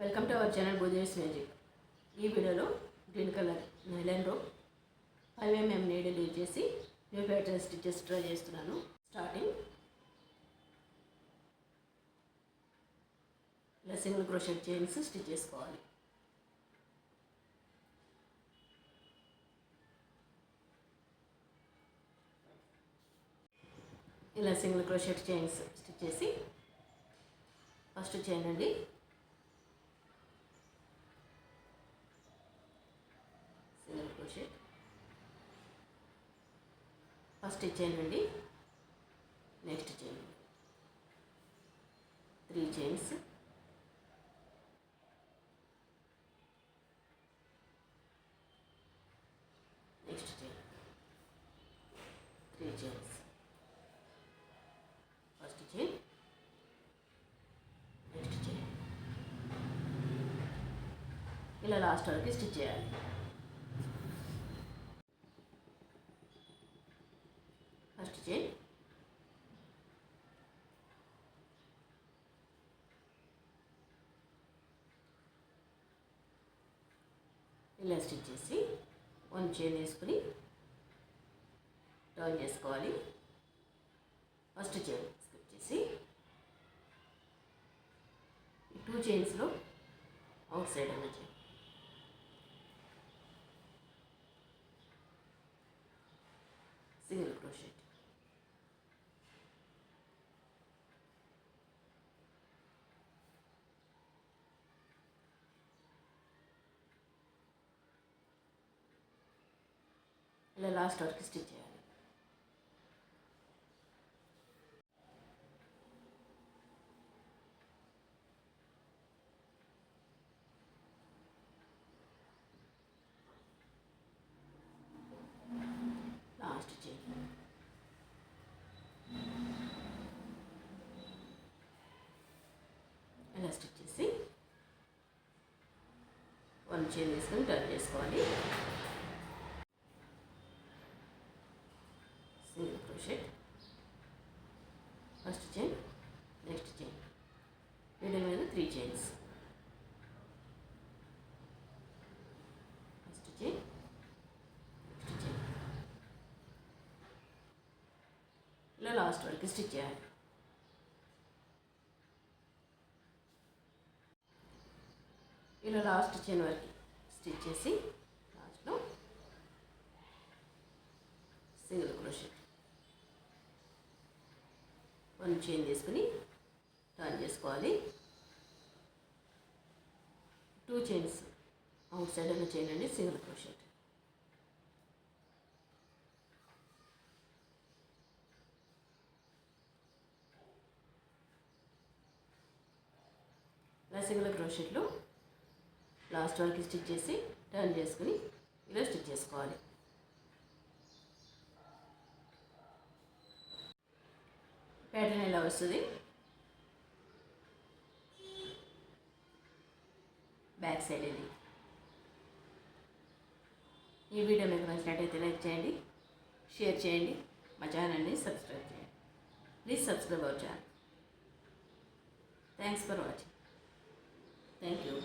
Welcome to our channel బుజేస్ magic. ఈ వీడియోలో green colour nylon rope 5mm needle use చేసి న్యూ ప్యాటర్న్ స్టిచెస్ ట్రై చేస్తున్నాను. Starting ఇలా సింగిల్ క్రోషెట్ చైన్స్ స్టిచ్ చేసుకోవాలి. ఇలా సింగిల్ క్రోషెట్ చైన్స్ స్టిచ్ చేసి ఫస్ట్ చైన్ అండి, సింగిల్ క్రోషెట్ ఫస్ట్ చైన్ అండి, next chain 3 chains, next chain 3 chains, first chain, next chain, ఇలా last వరకు స్టిచ్ చేయాలి. ఫస్ట్ చైన్, ఇలా స్టిచ్ చేసి 1 చైన్ వేసుకుని టర్న్ చేసుకోవాలి. ఫస్ట్ చైన్ స్కిప్ చేసి 2 చైన్స్లో అవుట్ సైడ్ ఉన్న చైన్, సింగిల్ క్రోషెట్, ఇలా లాస్ట్ వరకు స్టిచ్ చేయాలి. లాస్ట్ చైన్, ఇలా స్టిచ్ చేసి 1 చైన్ వేసుకొని టర్న్ చేసుకోవాలి. Single crochet, first chain, next chain, middle మీద 3 chains, first chain, next chain, ఇలా లాస్ట్ వరకు స్టిచ్ చేయాలి. ఇలా లాస్ట్ చైన్ వరకు స్టిచ్ చేసి లాస్ట్లో సింగిల్ క్రోషెట్ 1 చైన్ తీసుకుని టర్న్ చేసుకోవాలి. 2 చైన్స్ అవుట్ సైడ్ ఉన్న చైన్ అండి, సింగిల్ క్రోషెట్, ఇలా సింగిల్ క్రోషెట్లో లాస్ట్ వరకు స్టిచ్ చేసి టర్న్ చేసుకుని ఇలా స్టిచ్ చేసుకోవాలి. ప్యాటర్న్ ఇలా వస్తుంది. బ్యాక్ సైడ్ ఇది. ఈ వీడియో మీకు నచ్చినట్టయితే లైక్ చేయండి, షేర్ చేయండి, మా ఛానల్ని సబ్స్క్రైబ్ చేయండి. Please subscribe our channel. Thanks for watching. Thank you.